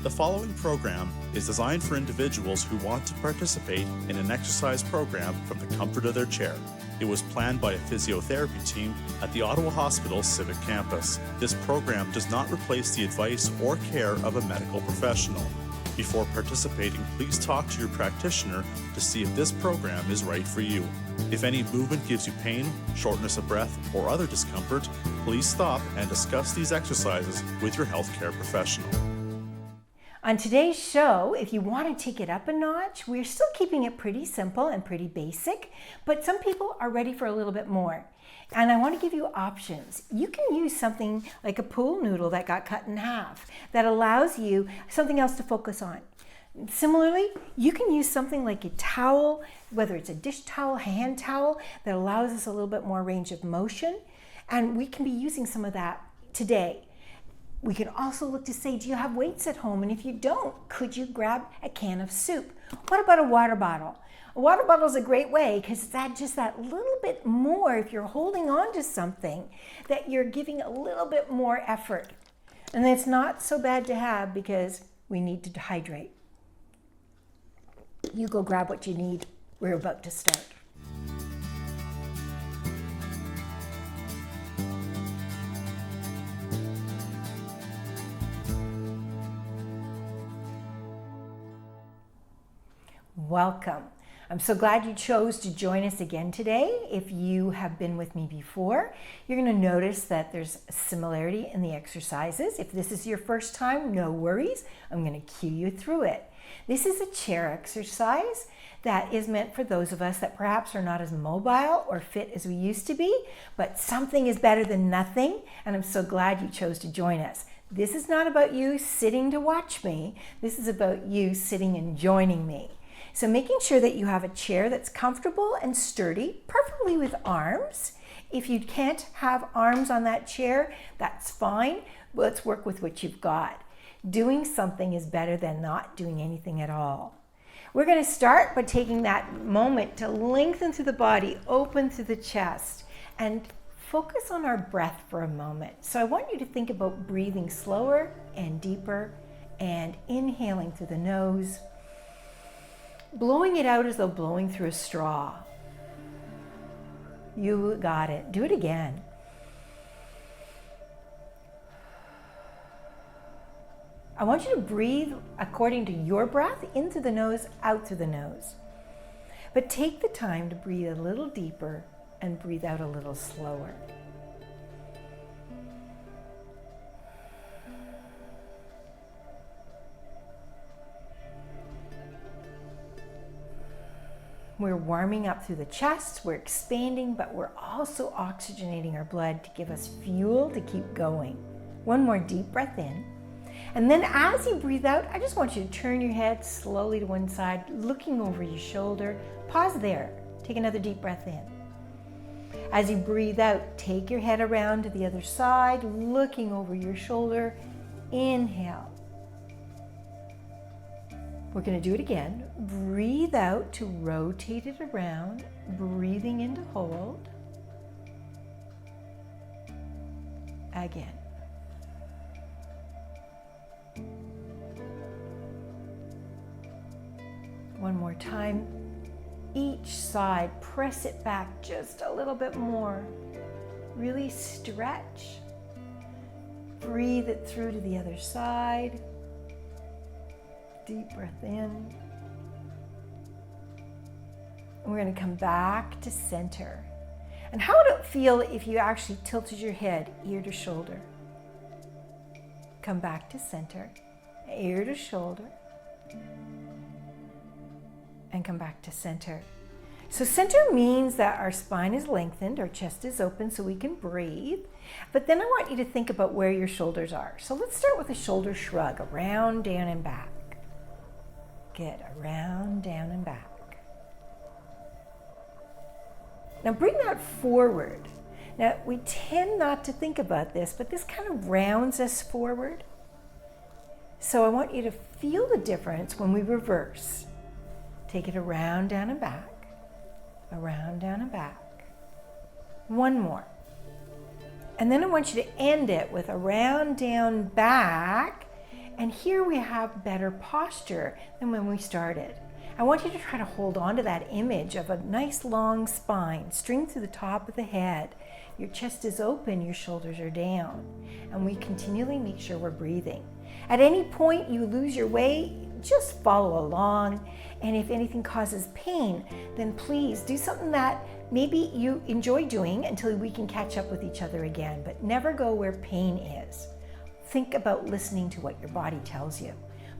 The following program is designed for individuals who want to participate in an exercise program from the comfort of their chair. It was planned by a physiotherapy team at the Ottawa Hospital Civic Campus. This program does not replace the advice or care of a medical professional. Before participating, please talk to your practitioner to see if this program is right for you. If any movement gives you pain, shortness of breath, or other discomfort, please stop and discuss these exercises with your healthcare professional. On today's show, if you want to take it up a notch, we're still keeping it pretty simple and pretty basic, but some people are ready for a little bit more. And I want to give you options. You can use something like a pool noodle that got cut in half that allows you something else to focus on. Similarly, you can use something like a towel, whether it's a dish towel, hand towel, that allows us a little bit more range of motion. And we can be using some of that today. We can also look to say, do you have weights at home? And if you don't, could you grab a can of soup? What about a water bottle? A water bottle is a great way because it's just that little bit more, if you're holding on to something, that you're giving a little bit more effort. And it's not so bad to have because we need to hydrate. You go grab what you need. We're about to start. Welcome. I'm so glad you chose to join us again today. If you have been with me before, you're going to notice that there's a similarity in the exercises. If this is your first time, no worries. I'm going to cue you through it. This is a chair exercise that is meant for those of us that perhaps are not as mobile or fit as we used to be, but something is better than nothing, and I'm so glad you chose to join us. This is not about you sitting to watch me. This is about you sitting and joining me. So making sure that you have a chair that's comfortable and sturdy, preferably with arms. If you can't have arms on that chair, that's fine. Let's work with what you've got. Doing something is better than not doing anything at all. We're going to start by taking that moment to lengthen through the body, open through the chest, and focus on our breath for a moment. So I want you to think about breathing slower and deeper and inhaling through the nose, blowing it out as though blowing through a straw. You got it. Do it again. I want you to breathe according to your breath, in through the nose, out through the nose. But take the time to breathe a little deeper and breathe out a little slower. We're warming up through the chest, we're expanding, but we're also oxygenating our blood to give us fuel to keep going. One more deep breath in. And then as you breathe out, I just want you to turn your head slowly to one side, looking over your shoulder. Pause there. Take another deep breath in. As you breathe out, take your head around to the other side, looking over your shoulder. Inhale. We're going to do it again. Breathe out to rotate it around, breathing in to hold. Again. One more time. Each side, press it back just a little bit more. Really stretch. Breathe it through to the other side. Deep breath in. And we're going to come back to center. And how would it feel if you actually tilted your head ear to shoulder? Come back to center, ear to shoulder, and come back to center. So center means that our spine is lengthened, our chest is open so we can breathe. But then I want you to think about where your shoulders are. So let's start with a shoulder shrug, around, down, and back. Good, around, down, and back. Now bring that forward. Now we tend not to think about this, but this kind of rounds us forward. So I want you to feel the difference when we reverse. Take it around, down, and back. Around, down, and back. One more. And then I want you to end it with around, down, back, And here we have better posture than when we started. I want you to try to hold on to that image of a nice long spine, string through the top of the head. Your chest is open, your shoulders are down. And we continually make sure we're breathing. At any point you lose your way, just follow along. And if anything causes pain, then please do something that maybe you enjoy doing until we can catch up with each other again, but never go where pain is. Think about listening to what your body tells you.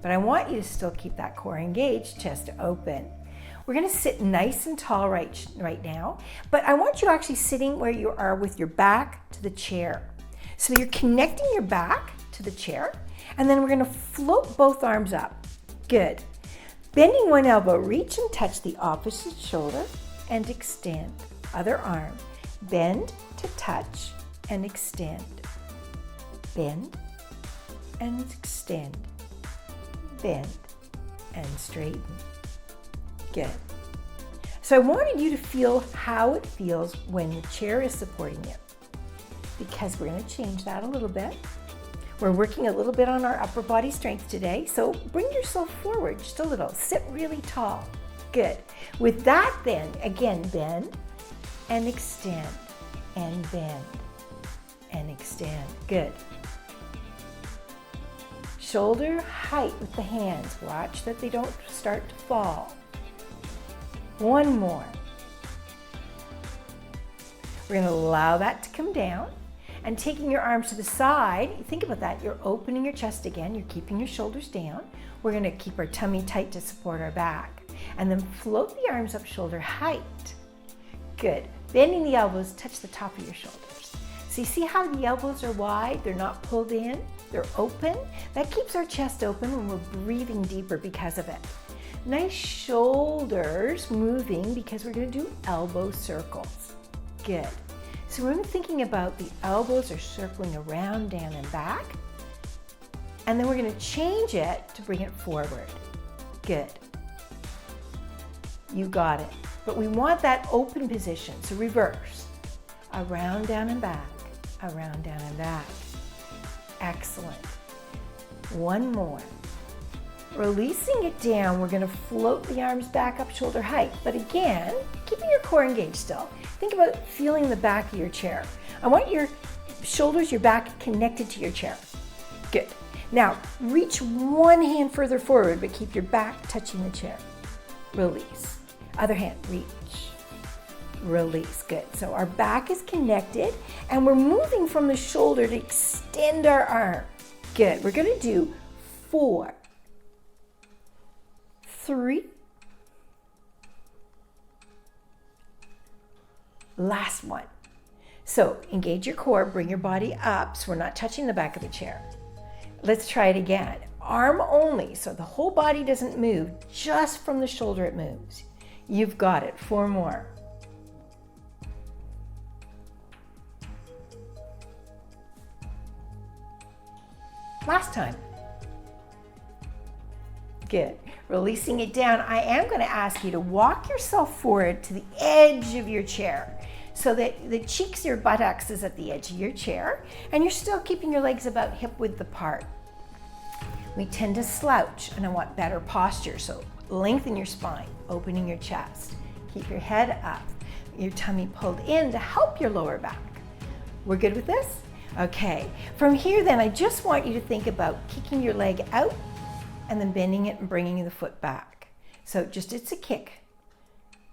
But I want you to still keep that core engaged, chest open. We're gonna sit nice and tall right now, but I want you actually sitting where you are with your back to the chair. So you're connecting your back to the chair, and then we're gonna float both arms up. Good. Bending one elbow, reach and touch the opposite shoulder and extend. Other arm, bend to touch and extend. Bend and extend. Bend and straighten. Good. So I wanted you to feel how it feels when the chair is supporting you, because we're going to change that a little bit. We're working a little bit on our upper body strength today, so bring yourself forward just a little. Sit really tall. Good. With that then, again, bend and extend and bend and extend. Good. Shoulder height with the hands. Watch that they don't start to fall. One more. We're going to allow that to come down. And taking your arms to the side, think about that. You're opening your chest again. You're keeping your shoulders down. We're going to keep our tummy tight to support our back. And then float the arms up shoulder height. Good. Bending the elbows, touch the top of your shoulders. So you see how the elbows are wide? They're not pulled in. They're open. That keeps our chest open when we're breathing deeper because of it. Nice shoulders moving because we're going to do elbow circles. Good. So we're thinking about the elbows are circling around, down, and back. And then we're going to change it to bring it forward. Good. You got it. But we want that open position. So reverse. Around, down, and back. Around, down, and back. Excellent. One more. Releasing it down, we're going to float the arms back up shoulder height. But again, keeping your core engaged still. Think about feeling the back of your chair. I want your shoulders, your back connected to your chair. Good. Now, reach one hand further forward, but keep your back touching the chair. Release. Other hand, reach. Release. Good. So our back is connected, and we're moving from the shoulder to extend our arm. Good. We're going to do 4, 3, last one. So engage your core, bring your body up so we're not touching the back of the chair. Let's try it again. Arm only, so the whole body doesn't move, just from the shoulder it moves. You've got it. 4 more. Last time. Good. Releasing it down, I am going to ask you to walk yourself forward to the edge of your chair so that the cheeks of your buttocks is at the edge of your chair and you're still keeping your legs about hip width apart. We tend to slouch and I want better posture, so lengthen your spine, opening your chest. Keep your head up, your tummy pulled in to help your lower back. We're good with this? Okay. From here then, I just want you to think about kicking your leg out and then bending it and bringing the foot back. So just it's a kick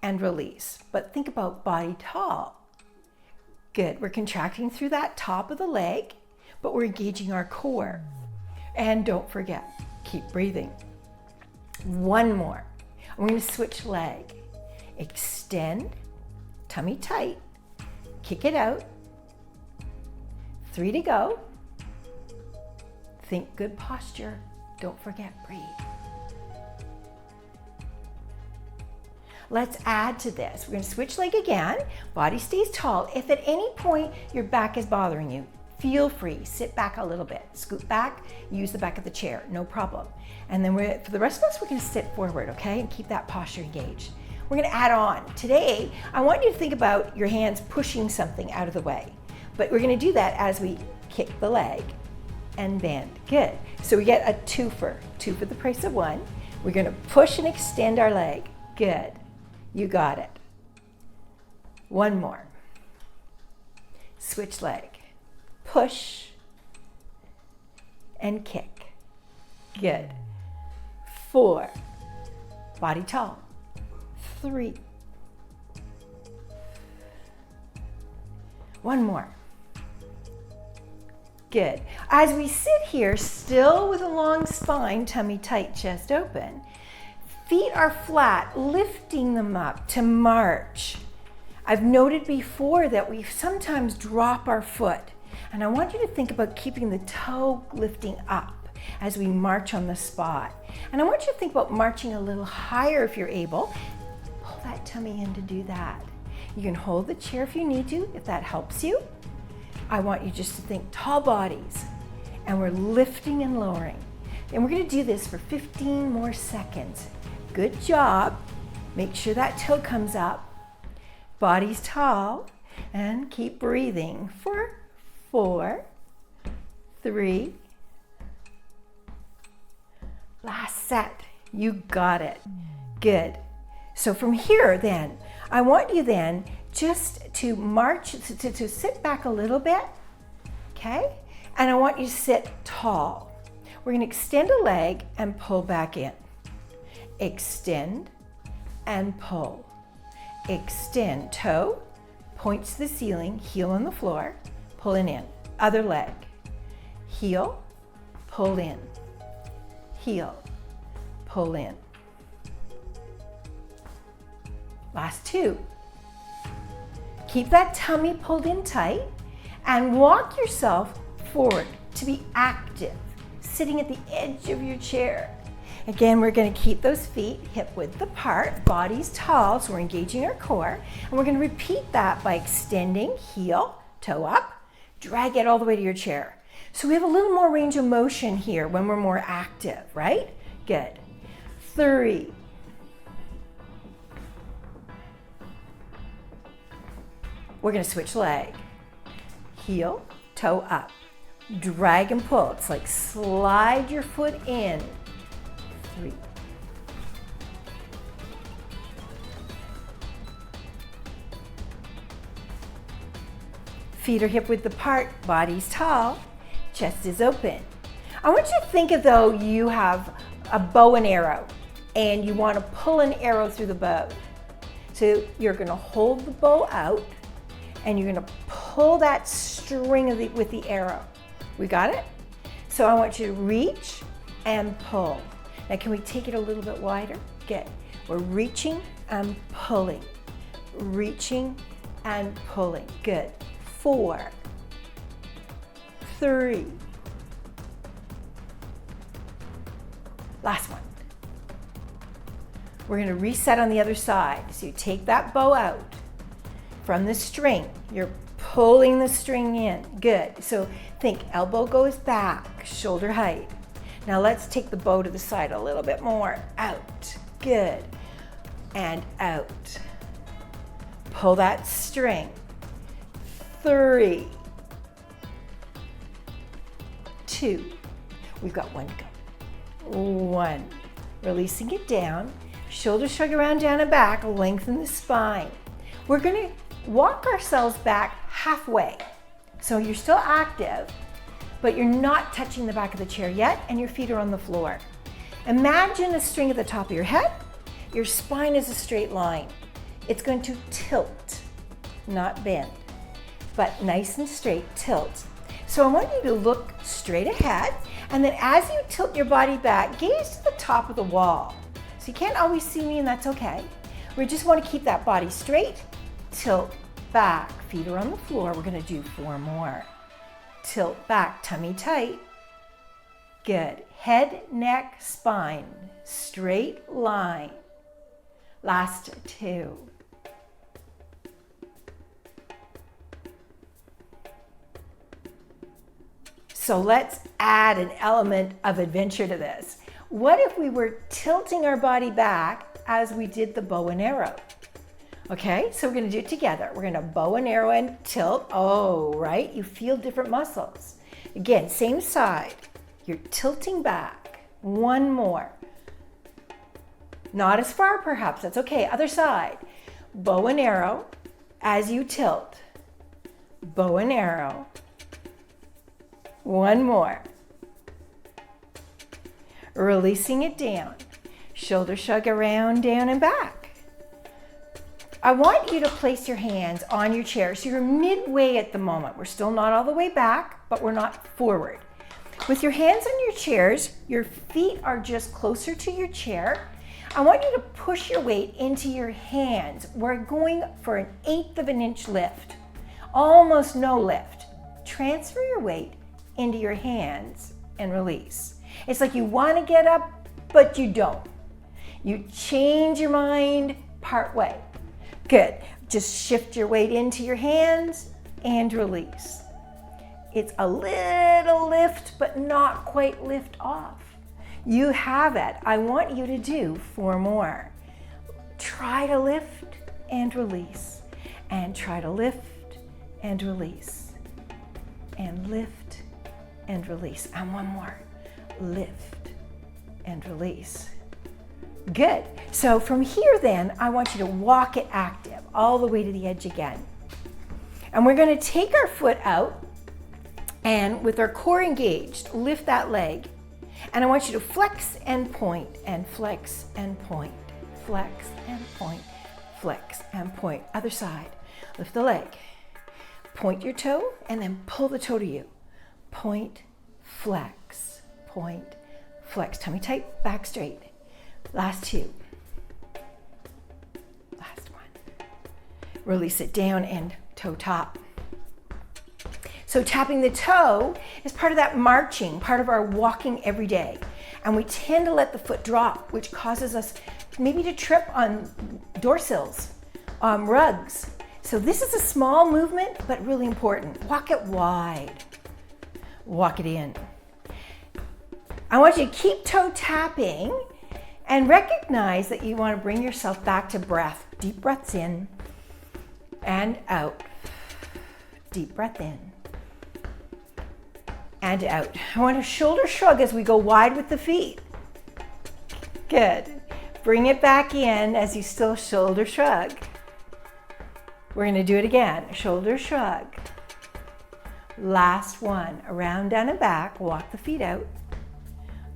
and release. But think about body tall. Good. We're contracting through that top of the leg, but we're engaging our core. And don't forget, keep breathing. One more. We're going to switch leg. Extend, tummy tight, kick it out. 3 to go. Think good posture. Don't forget, breathe. Let's add to this. We're going to switch leg again. Body stays tall. If at any point your back is bothering you, feel free. Sit back a little bit. Scoot back. Use the back of the chair. No problem. And then for the rest of us, we're going to sit forward, okay? And keep that posture engaged. We're going to add on. Today, I want you to think about your hands pushing something out of the way. But we're going to do that as we kick the leg and bend. Good. So we get a two for the price of one. We're going to push and extend our leg. Good. You got it. One more. Switch leg. Push and kick. Good. 4. Body tall. 3. One more. Good. As we sit here, still with a long spine, tummy tight, chest open, feet are flat, lifting them up to march. I've noted before that we sometimes drop our foot, and I want you to think about keeping the toe lifting up as we march on the spot. And I want you to think about marching a little higher if you're able. Pull that tummy in to do that. You can hold the chair if you need to, if that helps you. I want you just to think tall bodies, and we're lifting and lowering. And we're going to do this for 15 more seconds. Good job. Make sure that toe comes up. Body's tall, and keep breathing for 4, 3. Last set. You got it. Good. So from here then, I want you then just to march, to sit back a little bit, okay? And I want you to sit tall. We're gonna extend a leg and pull back in. Extend and pull. Extend, toe points to the ceiling, heel on the floor, pulling in. Other leg, heel, pull in. Heel, pull in. Last 2. Keep that tummy pulled in tight and walk yourself forward to be active, sitting at the edge of your chair. Again, we're going to keep those feet hip width apart, body's tall, so we're engaging our core, and we're going to repeat that by extending heel, toe up, drag it all the way to your chair. So we have a little more range of motion here when we're more active, right? Good. 3. We're going to switch leg. Heel, toe up. Drag and pull. It's like slide your foot in. 3. Feet are hip width apart, body's tall, chest is open. I want you to think of though you have a bow and arrow and you want to pull an arrow through the bow. So you're going to hold the bow out and you're going to pull that string with the arrow. We got it? So I want you to reach and pull. Now can we take it a little bit wider? Good. We're reaching and pulling. Reaching and pulling. Good. 4, 3. Last one. We're going to reset on the other side. So you take that bow out from the string. You're pulling the string in. Good. So think elbow goes back, shoulder height. Now let's take the bow to the side a little bit more. Out. Good. And out. Pull that string. 3, 2. We've got 1 to go. 1. Releasing it down. Shoulders shrug around, down and back. Lengthen the spine. We're going to walk ourselves back halfway. So you're still active, but you're not touching the back of the chair yet, and your feet are on the floor. Imagine a string at the top of your head. Your spine is a straight line. It's going to tilt, not bend, but nice and straight, tilt. So I want you to look straight ahead, and then as you tilt your body back, gaze to the top of the wall. So you can't always see me, and that's okay. We just want to keep that body straight, tilt back, feet are on the floor. We're going to do 4 more. Tilt back, tummy tight. Good. Head, neck, spine, straight line. Last 2. So let's add an element of adventure to this. What if we were tilting our body back as we did the bow and arrow? Okay, so we're going to do it together. We're going to bow and arrow and tilt. Oh, right? You feel different muscles. Again, same side. You're tilting back. One more. Not as far perhaps, that's okay. Other side. Bow and arrow as you tilt. Bow and arrow. One more. Releasing it down. Shoulder shrug around, down and back. I want you to place your hands on your chair. So you're midway at the moment. We're still not all the way back, but we're not forward. With your hands on your chairs, your feet are just closer to your chair. I want you to push your weight into your hands. We're going for an 1/8 of an inch lift. Almost no lift. Transfer your weight into your hands and release. It's like you want to get up, but you don't. You change your mind part way. Good. Just shift your weight into your hands and release. It's a little lift, but not quite lift off. You have it. I want you to do 4 more. Try to lift and release. And try to lift and release. And lift and release. And one more. Lift and release. Good. So from here then, I want you to walk it active all the way to the edge again. And we're going to take our foot out and with our core engaged, lift that leg. And I want you to flex and point and flex and point, flex and point, flex and point. Other side. Lift the leg. Point your toe and then pull the toe to you. Point, flex, point, flex. Tummy tight, back straight. Last 2. Last one. Release it down and toe top. So tapping the toe is part of that marching, part of our walking every day. And we tend to let the foot drop, which causes us maybe to trip on door sills, rugs. So this is a small movement, but really important. Walk it wide. Walk it in. I want you to keep toe tapping and recognize that you want to bring yourself back to breath. Deep breaths in and out. Deep breath in and out. I want a shoulder shrug as we go wide with the feet. Good. Bring it back in as you still shoulder shrug. We're going to do it again. Shoulder shrug. Last one. Around, down, and back. Walk the feet out.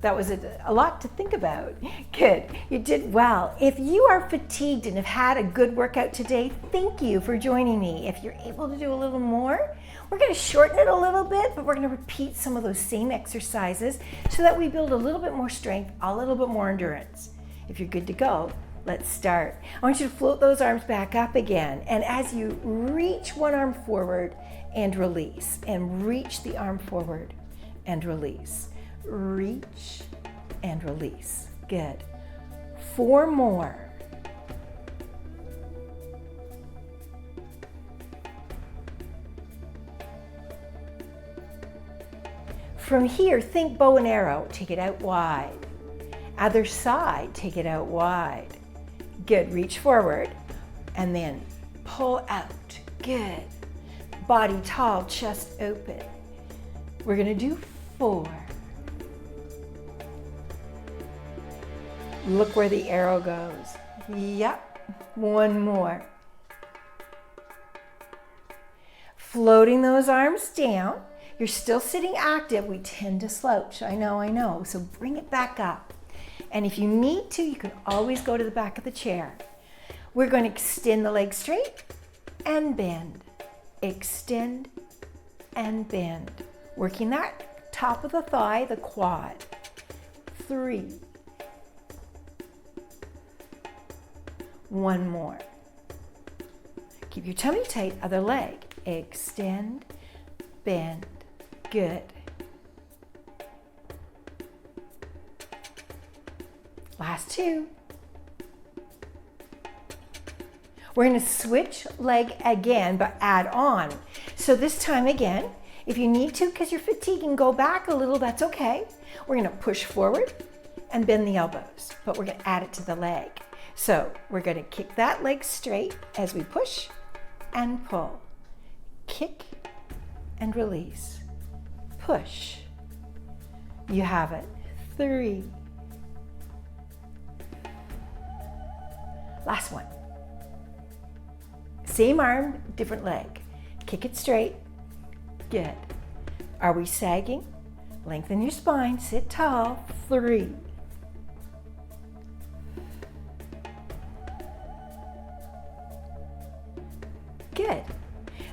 That was a lot to think about. Good. You did well. If you are fatigued and have had a good workout today, thank you for joining me. If you're able to do a little more, we're going to shorten it a little bit, but we're going to repeat some of those same exercises so that we build a little bit more strength, a little bit more endurance. If you're good to go, let's start. I want you to float those arms back up again. And as you reach one arm forward and release, and reach the arm forward and release. Reach and release. Good. 4 more. From here, think bow and arrow. Take it out wide. Other side, take it out wide. Good. Reach forward and then pull out. Good. Body tall, chest open. We're going to do 4. Look where the arrow goes. Yep. 1 more. Floating those arms down. You're still sitting active. We tend to slouch. I know. So bring it back up. And if you need to, you can always go to the back of the chair. We're going to extend the legs straight and bend. Extend and bend. Working that top of the thigh, the quad. 3. 1 more. Keep your tummy tight, other leg. Extend, bend. Good. Last 2. We're going to switch leg again, but add on. So this time again, if you need to, because you're fatigued and go back a little, that's okay. We're going to push forward and bend the elbows, but we're going to add it to the leg. So we're going to kick that leg straight as we push and pull. Kick and release. push. You have it. 3. Last one. Same arm, different leg. Kick it straight. Good. Are we sagging? Lengthen your spine, sit tall. 3. Good.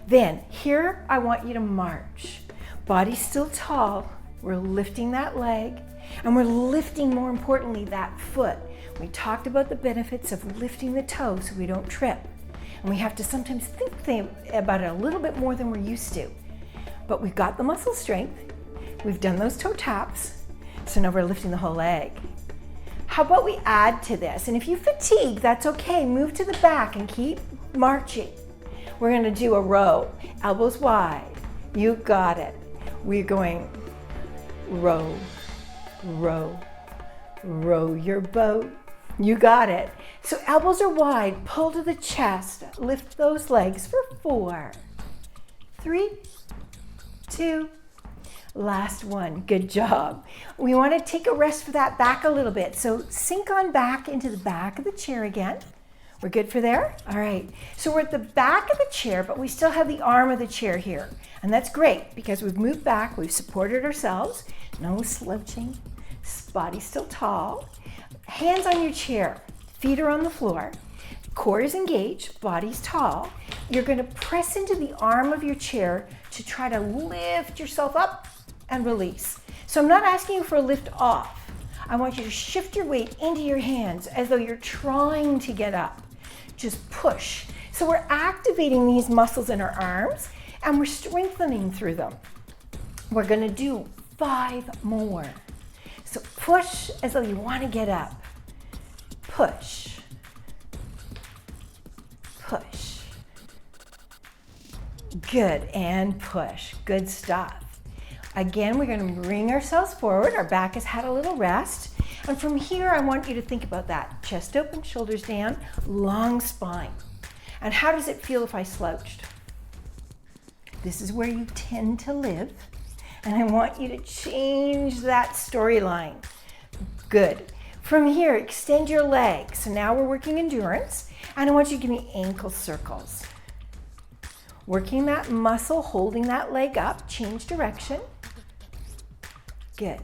Then here I want you to march. Body still tall. We're lifting that leg, and we're lifting, more importantly, that foot. We talked about the benefits of lifting the toe so we don't trip. And we have to sometimes think about it a little bit more than we're used to. But we've got the muscle strength. We've done those toe taps. So now we're lifting the whole leg. How about we add to this? And if you fatigue, that's okay. Move to the back and keep marching. We're going to do a row. Elbows wide. You got it. We're going row, row, row your boat. You got it. So elbows are wide, pull to the chest, lift those legs for 4, 3, 2, last one. Good job. We want to take a rest for that back a little bit. So sink on back into the back of the chair again. We're good for there? All right. So we're at the back of the chair, but we still have the arm of the chair here. And that's great because we've moved back, we've supported ourselves. No slouching, body still tall. Hands on your chair, feet are on the floor, core is engaged, body's tall. You're going to press into the arm of your chair to try to lift yourself up and release. So I'm not asking you for a lift off. I want you to shift your weight into your hands as though you're trying to get up. Just push. So we're activating these muscles in our arms and we're strengthening through them. We're going to do 5 more. So push as though you want to get up. Push. Push. Good, and push. Good stuff. Again, we're going to bring ourselves forward. Our back has had a little rest. And from here, I want you to think about that. Chest open, shoulders down, long spine. And how does it feel if I slouched? This is where you tend to live. And I want you to change that storyline. Good. From here, extend your legs. So now we're working endurance. And I want you to give me ankle circles. Working that muscle, holding that leg up, change direction. Good.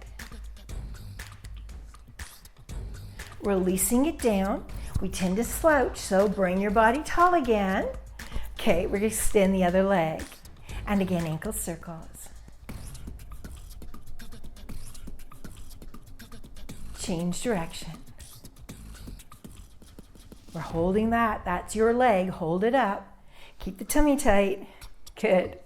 Releasing it down. We tend to slouch, so bring your body tall again. Okay, we're going to extend the other leg. And again, ankle circles. Change direction. We're holding that. That's your leg. Hold it up. Keep the tummy tight. Good.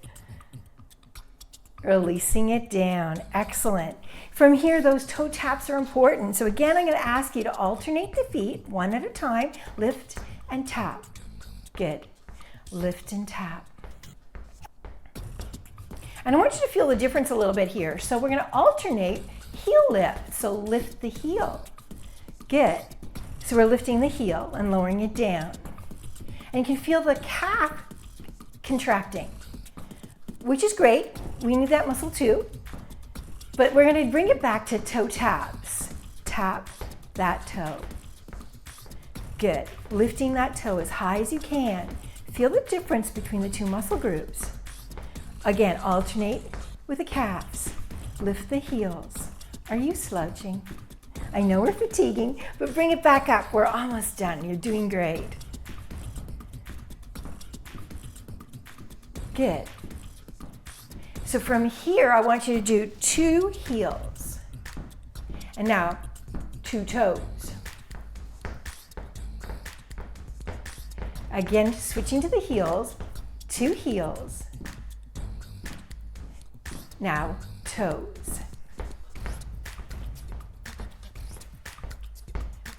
Releasing it down. Excellent. From here, those toe taps are important. So again, I'm going to ask you to alternate the feet one at a time. Lift and tap. Good. Lift and tap. And I want you to feel the difference a little bit here. So we're going to alternate heel lift. So lift the heel. Good. So we're lifting the heel and lowering it down. And you can feel the calf contracting, which is great. We need that muscle too. But we're going to bring it back to toe taps. Tap that toe. Good. Lifting that toe as high as you can. Feel the difference between the two muscle groups. Again, alternate with the calves. Lift the heels. Are you slouching? I know we're fatiguing, but bring it back up. We're almost done. You're doing great. Good. So from here, I want you to do 2 heels. And now 2 toes. Again, switching to the heels, 2 heels. Now toes.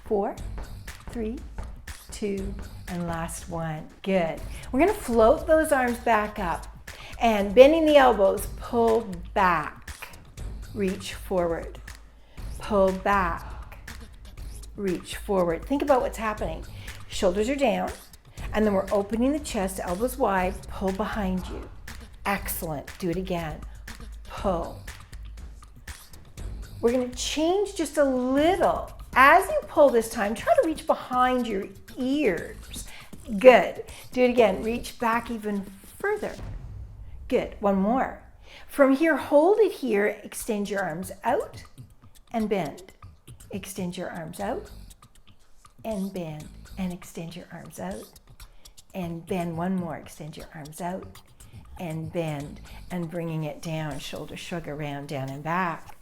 4, 3, 2, and last one. Good. We're going to float those arms back up and bending the elbows, pull back, reach forward, pull back, reach forward. Think about what's happening. Shoulders are down, and then we're opening the chest, elbows wide, pull behind you. Excellent. Do it again. Pull, We're going to change just a little. As you pull this time, try to reach behind your ears. Good. Do it again. Reach back even further. Good. One more. From here, hold it here. Extend your arms out and bend. Extend your arms out and bend. And extend your arms out and bend. One more. Extend your arms out and bend. And bringing it down. Shoulder shrug around, down and back.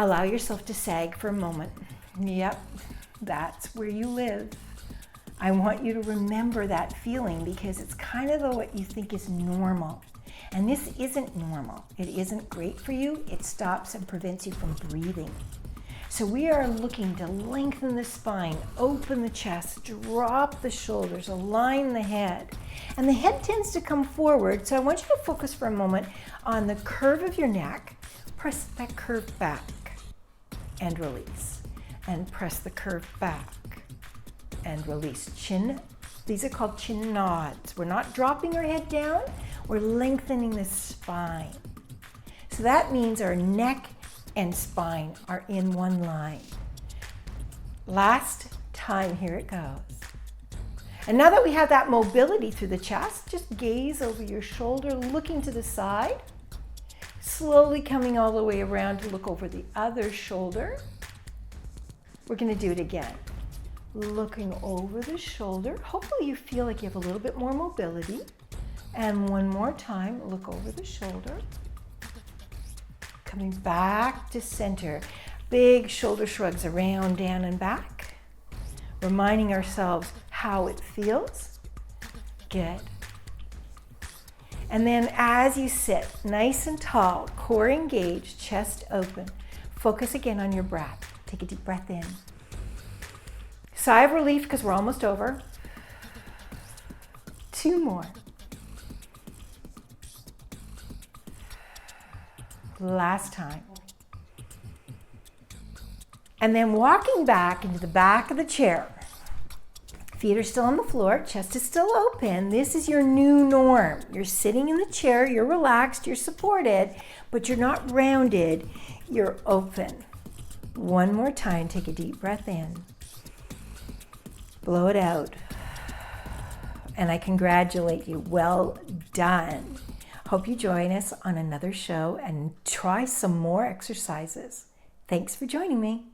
Allow yourself to sag for a moment. Yep, that's where you live. I want you to remember that feeling because it's kind of what you think is normal. And this isn't normal. It isn't great for you. It stops and prevents you from breathing. So we are looking to lengthen the spine, open the chest, drop the shoulders, align the head. And the head tends to come forward, so I want you to focus for a moment on the curve of your neck. Press that curve back and release. And press the curve back and release. Chin, these are called chin nods. We're not dropping our head down, we're lengthening the spine. So that means our neck and spine are in one line. Last time, here it goes. And now that we have that mobility through the chest, just gaze over your shoulder, looking to the side. Slowly coming all the way around to look over the other shoulder. We're going to do it again. Looking over the shoulder. Hopefully you feel like you have a little bit more mobility. And one more time, look over the shoulder. Coming back to center. Big shoulder shrugs around, down and back. Reminding ourselves how it feels. Good. And then as you sit, nice and tall, core engaged, chest open, focus again on your breath. Take a deep breath in. Sigh of relief because we're almost over. 2 more. Last time. And then walking back into the back of the chair. Feet are still on the floor, chest is still open. This is your new norm. You're sitting in the chair, you're relaxed, you're supported, but you're not rounded, you're open. One more time, take a deep breath in. Blow it out. And I congratulate you. Well done. Hope you join us on another show and try some more exercises. Thanks for joining me.